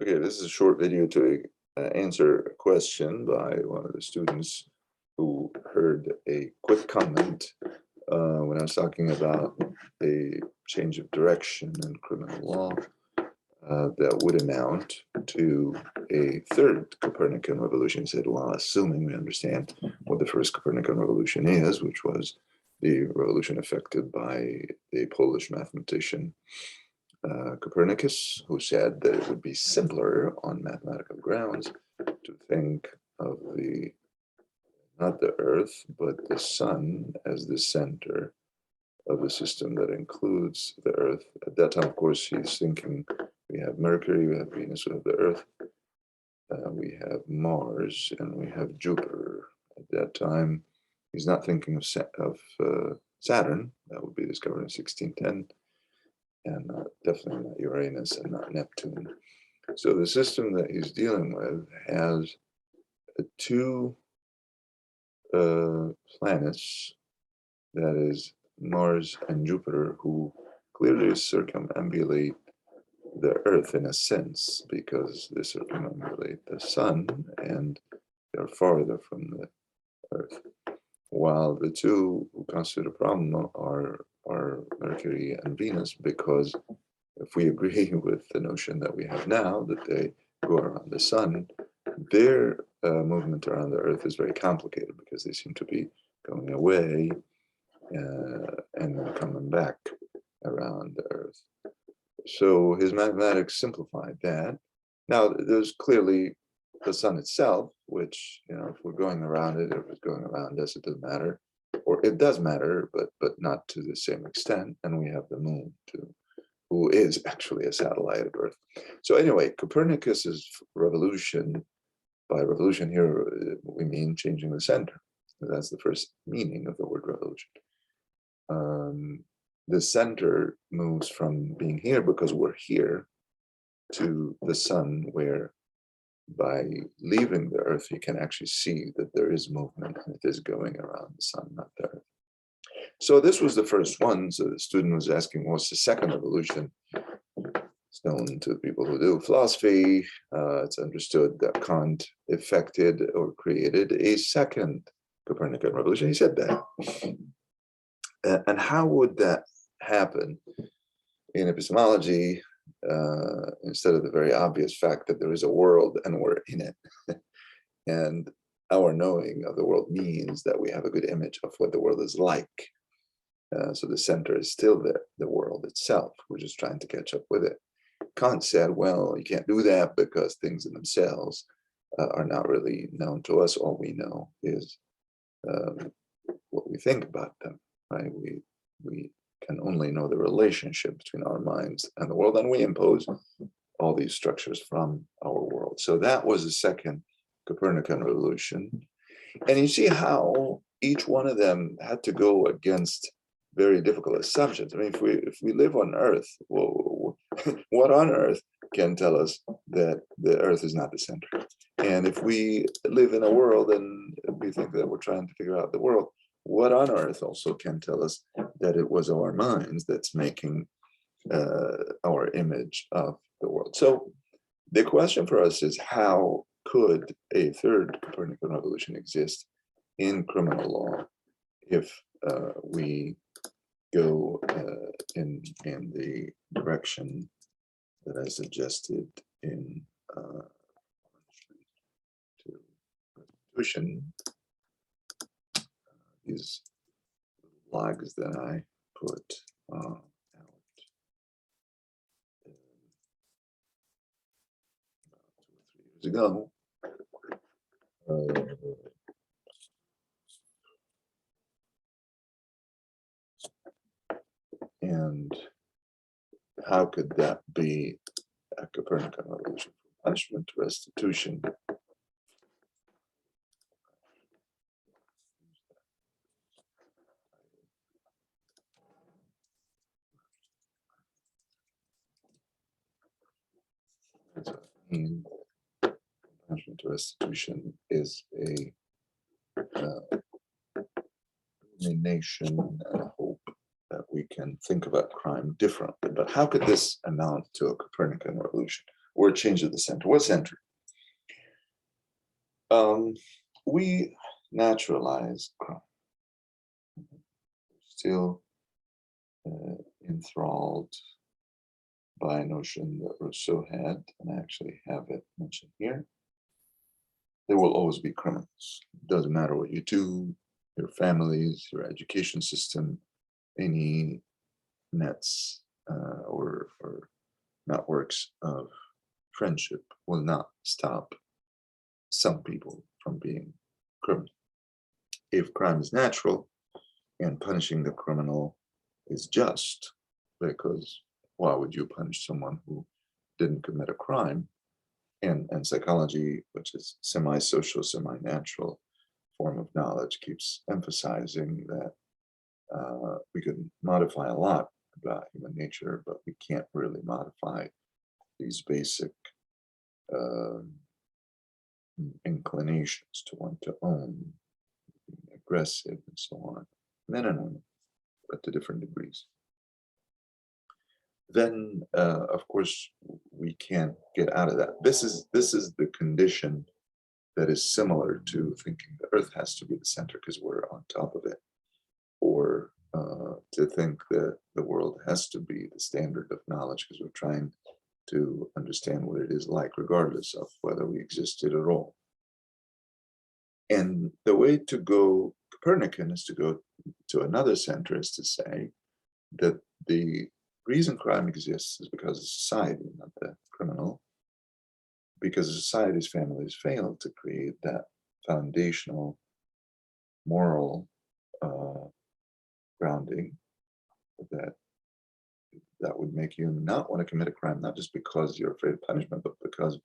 Okay, this is a short video to answer a question by one of the students who heard a quick comment when I was talking about a change of direction in criminal law that would amount to a third Copernican revolution. He said, well, assuming we understand what the first Copernican revolution is, which was the revolution effected by the Polish mathematician Copernicus, who said that it would be simpler on mathematical grounds to think of not the Earth, but the Sun as the center of the system that includes the Earth. At that time, of course, he's thinking we have Mercury, we have Venus, we have the Earth, we have Mars, and we have Jupiter. At that time, he's not thinking of Saturn, that would be discovered in 1610. And definitely not Uranus and not Neptune. So the system that he's dealing with has two planets, that is Mars and Jupiter, who clearly circumambulate the Earth in a sense, because they circumambulate the Sun and they're farther from the Earth. While the two who constitute a problem are Mercury and Venus, because if we agree with the notion that we have now, that they go around the Sun, their movement around the Earth is very complicated because they seem to be going away and then coming back around the Earth. So his mathematics simplified that. Now, there's clearly the Sun itself, which, if we're going around it, if it's going around us, it doesn't matter. Or it does matter, but not to the same extent. And we have the Moon too, who is actually a satellite of Earth. So anyway, Copernicus's revolution, by revolution here, we mean changing the center. That's the first meaning of the word revolution. The center moves from being here because we're here to the Sun, where by leaving the Earth, you can actually see that there is movement and it is going around the Sun, not the Earth. So this was the first one. So the student was asking, what's the second evolution? It's known to people who do philosophy. It's understood that Kant effected or created a second Copernican revolution. He said that. And how would that happen? In epistemology, instead of the very obvious fact that there is a world and we're in it, and our knowing of the world means that we have a good image of what the world is like. So the center is still the world itself. We're just trying to catch up with it. Kant said, well, you can't do that because things in themselves are not really known to us. All we know is what we think about them, right? We can only know the relationship between our minds and the world, and we impose all these structures from our world. So that was the second Copernican revolution. And you see how each one of them had to go against very difficult assumptions. I mean, if we live on Earth, well, what on Earth can tell us that the Earth is not the center? And if we live in a world and we think that we're trying to figure out the world, what on Earth also can tell us that it was our minds that's making our image of the world? So the question for us is, how could a third Copernican revolution exist in criminal law if we go in the direction that I suggested in to restitution? These logs that I put out 2 or 3 years ago. And how could that be a Copernican revolution? From punishment to restitution. That's what I mean. Punishment to restitution is a nation and a hope that we can think about crime differently. But how could this amount to a Copernican revolution? or change of the center. What center? We naturalize crime. Still enthralled by a notion that Rousseau had, and I actually have it mentioned here. There will always be criminals. It doesn't matter what you do, your families, your education system, any nets or networks of friendship will not stop some people from being criminal. If crime is natural and punishing the criminal is just, because why would you punish someone who didn't commit a crime? And psychology, which is semi-social, semi-natural form of knowledge, keeps emphasizing that we can modify a lot about human nature, but we can't really modify these basic inclinations to want to own, being aggressive, and so on, men and women, but to different degrees. Then, of course, we can't get out of that. This is the condition that is similar to thinking the Earth has to be the center because we're on top of it, or to think that the world has to be the standard of knowledge because we're trying to understand what it is like, regardless of whether we existed at all. And the way to go Copernican is to go to another center, is to say that the reason crime exists is because of society, not the criminal, because society's families failed to create that foundational moral grounding that would make you not want to commit a crime, not just because you're afraid of punishment, but because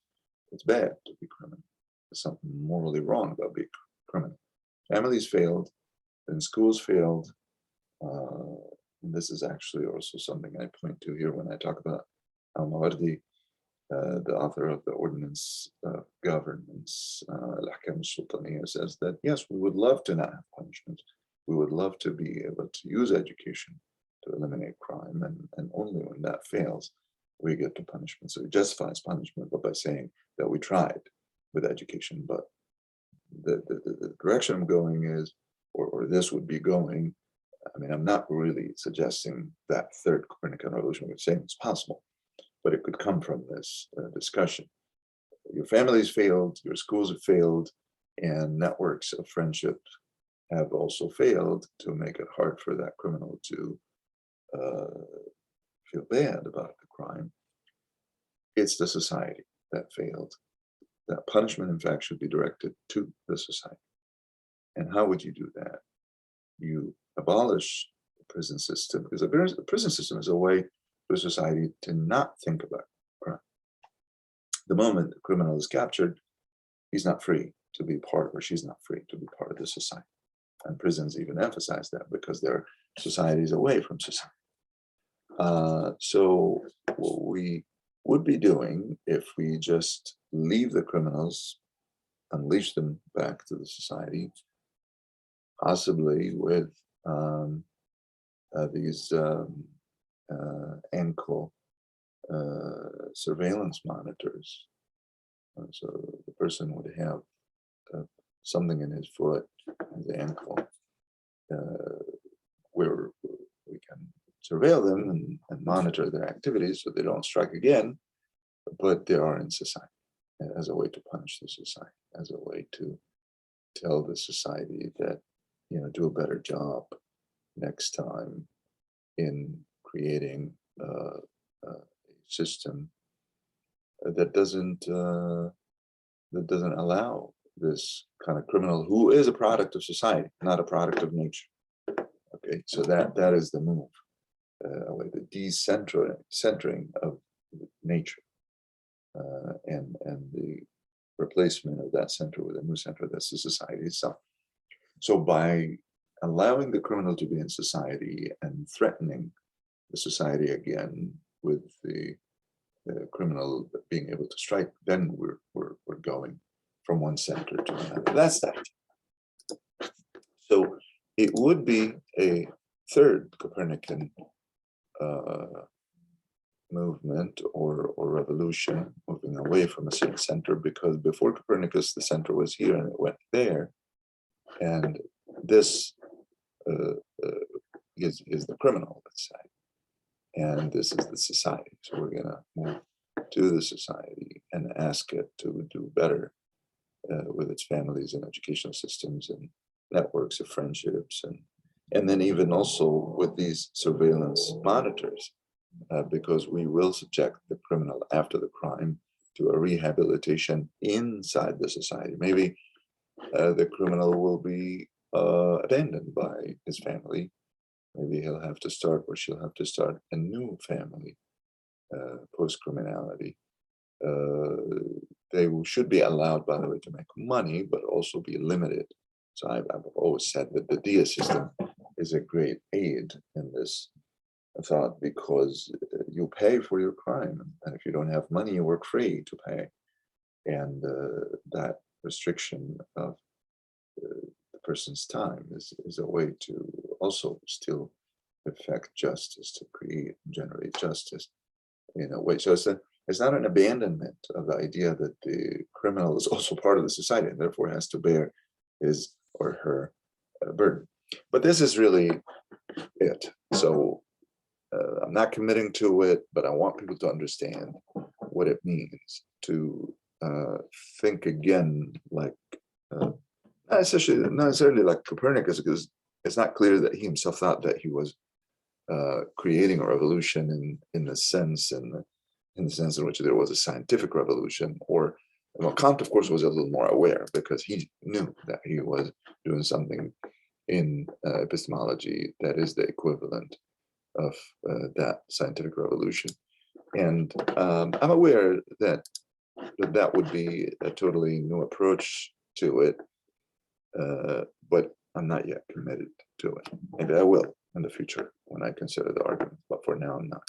it's bad to be criminal. There's something morally wrong about being criminal. Families failed, then schools failed. And this is actually also something I point to here when I talk about Al-Mawardi, the author of the Ordinance of Governance, Al-Ahkam al-Sultaniyya, says that, yes, we would love to not have punishment. We would love to be able to use education to eliminate crime, and only when that fails, we get to punishment. So it justifies punishment, but by saying that we tried with education, but the direction I'm going is, or this would be going, I mean, I'm not really suggesting that third Copernican revolution, we're saying it's possible, but it could come from this discussion. Your families failed, your schools have failed, and networks of friendship have also failed to make it hard for that criminal to feel bad about the crime. It's the society that failed. That punishment, in fact, should be directed to the society. And how would you do that? You abolish the prison system, because the prison system is a way for society to not think about crime. The moment the criminal is captured, he's not free to be part, or she's not free to be part of the society. And prisons even emphasize that because they're societies away from society. So what we would be doing if we just leave the criminals, unleash them back to the society, possibly with these ankle surveillance monitors. So the person would have something in his foot, his ankle, where we can surveil them and monitor their activities so they don't strike again, but they are in society as a way to punish the society, as a way to tell the society that, do a better job next time in creating a system that doesn't allow this kind of criminal who is a product of society, not a product of nature. Okay, so that is the move, the decentering of nature, and the replacement of that center with a new center that's the society itself. So by allowing the criminal to be in society and threatening the society again with the criminal being able to strike, then we're going from one center to another. That's that. So it would be a third Copernican movement or revolution, moving away from a certain center, because before Copernicus, the center was here and it went there. And this uh, is the criminal, let's say. And this is the society. So we're going to move to the society and ask it to do better with its families and educational systems and networks of friendships, and then even also with these surveillance monitors, because we will subject the criminal after the crime to a rehabilitation inside the society. Maybe the criminal will be abandoned by his family. Maybe he'll have to start, or she'll have to start a new family post-criminality. They should be allowed, by the way, to make money, but also be limited. So I've always said that the DIA system is a great aid in this thought, because you pay for your crime, and if you don't have money, you work free to pay. And that restriction of the person's time is a way to also still effect justice, to create and generate justice in a way. So it's not an abandonment of the idea that the criminal is also part of the society and therefore has to bear his or her burden. But this is really it. So I'm not committing to it, but I want people to understand what it means to think again, like not necessarily like Copernicus, because it's not clear that he himself thought that he was creating a revolution in the sense in which there was a scientific revolution. Or, well, Kant, of course, was a little more aware, because he knew that he was doing something in epistemology that is the equivalent of that scientific revolution. And I'm aware that that would be a totally new approach to it, but I'm not yet committed to it. Maybe I will in the future when I consider the argument, but for now I'm not.